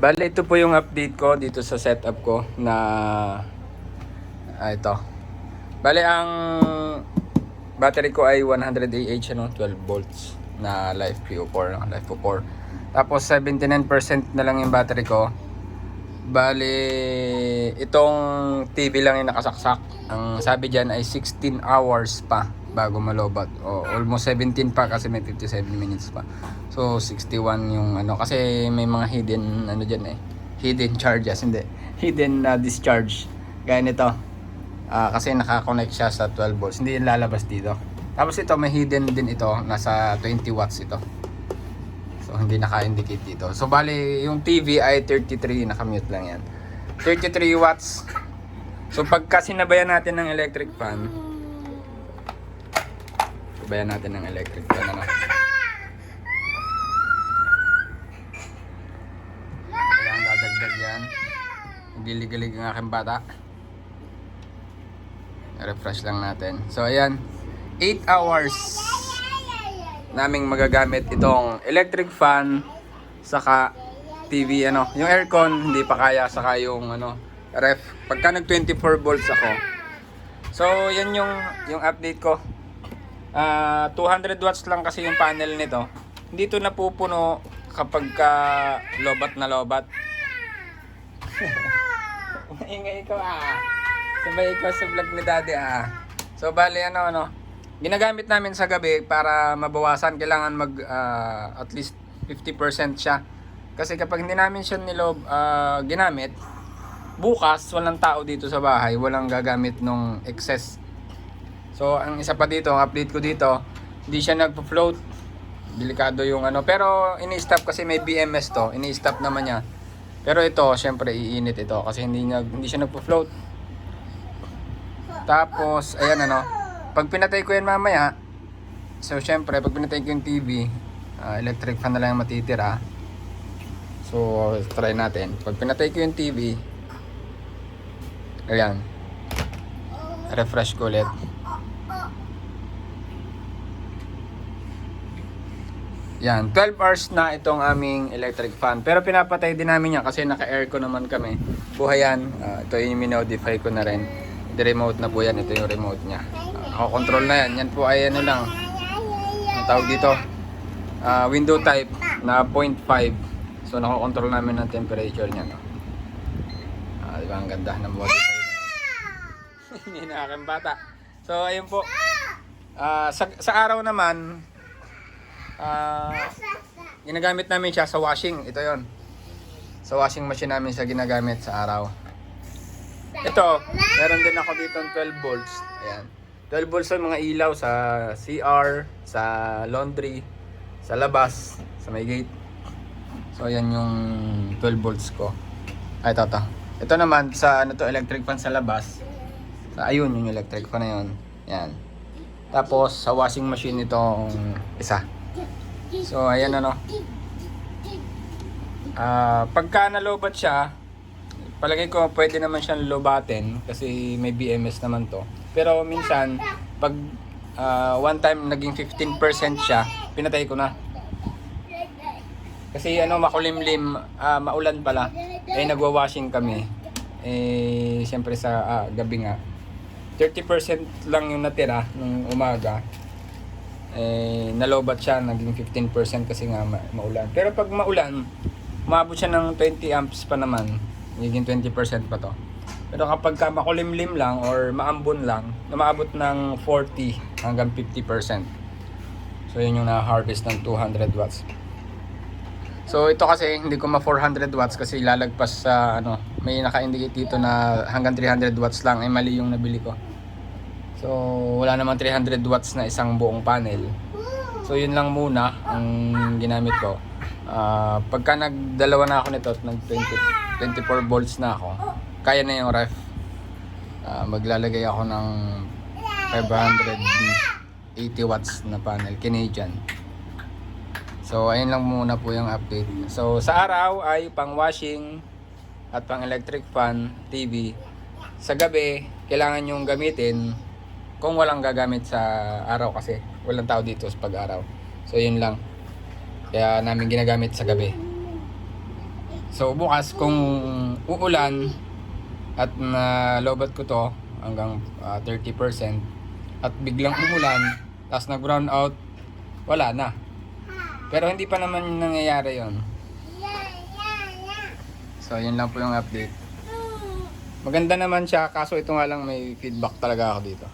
Bale, ito po yung update ko dito sa setup ko na ito. Bale, ang battery ko ay 100 AH, 12 volts na Life PO4, Life PO4. Tapos 79% na lang yung battery ko. Bale, itong TV lang yung nakasaksak. Ang sabi diyan ay 16 hours pa bago malobat. O almost 17 pa kasi may 57 minutes pa. So 61 yung ano, kasi may mga hidden ano diyan hidden charges, hindi. Hidden discharge. Gaya nito. Kasi naka-connect siya sa 12 volts. Hindi yung lalabas dito. Tapos ito may hidden din ito, nasa 20 watts ito. So hindi naka-indicate dito. So bali yung TV ay 33, naka-mute lang yan. 33 watts. So pagka sinabayan natin ng electric fan, sabayan natin ng electric fan, ano. Kailangan dadagdag yan. Gilig-gilig ang aking bata. Refresh lang natin. So ayan, 8 hours naming magagamit itong electric fan saka TV, ano. Yung aircon hindi pa kaya, saka yung ano, ref pagka nag 24 volts ako. So yan yung update ko. 200 watts lang kasi yung panel nito. Hindi to napupuno kapag lobat na lobat. Maingay ikaw sabay ikaw sa vlog ni daddy So bali ano, ginagamit namin sa gabi para mabawasan. Kailangan mag at least 50% siya. Kasi kapag hindi namin siya ginamit, bukas walang tao dito sa bahay, walang gagamit nung excess. So ang isa pa dito, ang update ko dito, hindi siya nagpo-float. Delikado yung ano, pero ini-stop kasi may BMS to, ini-stop naman niya. Pero ito, syempre iinit ito kasi hindi siya nagpo-float. Tapos ayan, ano, pag pinatay ko yan mamaya, so syempre pag pinatay ko yung TV, electric fan na lang yung matitira. So try natin. Pag pinatay ko yung TV, ayan, refresh ko ulit. Yan, 12 hours na itong aming electric fan. Pero pinapatay din namin yan kasi naka-aircon naman kami. Buhay yan. Ito yung minodify ko na rin. Remote na po yan. Ito yung remote niya. Ako control na yan. Yan po ay ano lang, ang tawag dito, window type na 0.5. So nako-control namin ang temperature niya, no? Diba ang ganda ng modify na yan. Hindi na aking bata. So ayun po. Sa araw naman, ginagamit namin siya sa washing. Ito yon, sa washing machine namin siya ginagamit sa araw. Ito, meron din ako dito ng 12 volts. Ayan, 12 volts yung mga ilaw sa CR, sa laundry, sa labas, sa may gate. So ayan yung 12 volts ko. Ito naman sa ano to, electric fan sa labas. Ayun yung electric fan na yun. Yan. Tapos sa washing machine itong isa. So ayan, ano, pagka nalobat siya, palagay ko pwede naman siyang lobatin kasi may BMS naman to. Pero minsan pag one time naging 15% siya, pinatay ko na. Kasi ano, makulimlim, maulan pala, nagwa-washing kami. Siyempre sa gabi nga, 30% lang yung natira nung umaga. Nalobat siya, naging 15% kasi nga maulan. Pero pag maulan, umabot siya ng 20 amps pa naman, naging 20% pa to. Pero kapag makulimlim lang or maambon lang, umaabot ng 40 hanggang 50%. So yun yung na-harvest ng 200 watts. So ito kasi hindi ko 400 watts kasi lalagpas sa ano, may naka-indicate dito na hanggang 300 watts lang, mali yung nabili ko. So wala naman 300 watts na isang buong panel. So yun lang muna ang ginamit ko. Pagka nagdalawa na ako nito at nag 24 volts na ako, kaya na yung ref. Maglalagay ako ng 580 watts na panel, Canadian. So ayun lang muna po yung update. So sa araw ay pang washing at pang electric fan, TV. Sa gabi kailangan yung gamitin kung walang gagamit sa araw kasi walang tao dito sa pag-araw. So yun lang, kaya namin ginagamit sa gabi. So bukas kung uulan at nalobat ko to hanggang 30% at biglang umulan tapos nag-brown out, wala na. Pero hindi pa naman nangyayari yon. So yun lang po yung update. Maganda naman siya, kaso ito nga lang may feedback talaga ako dito.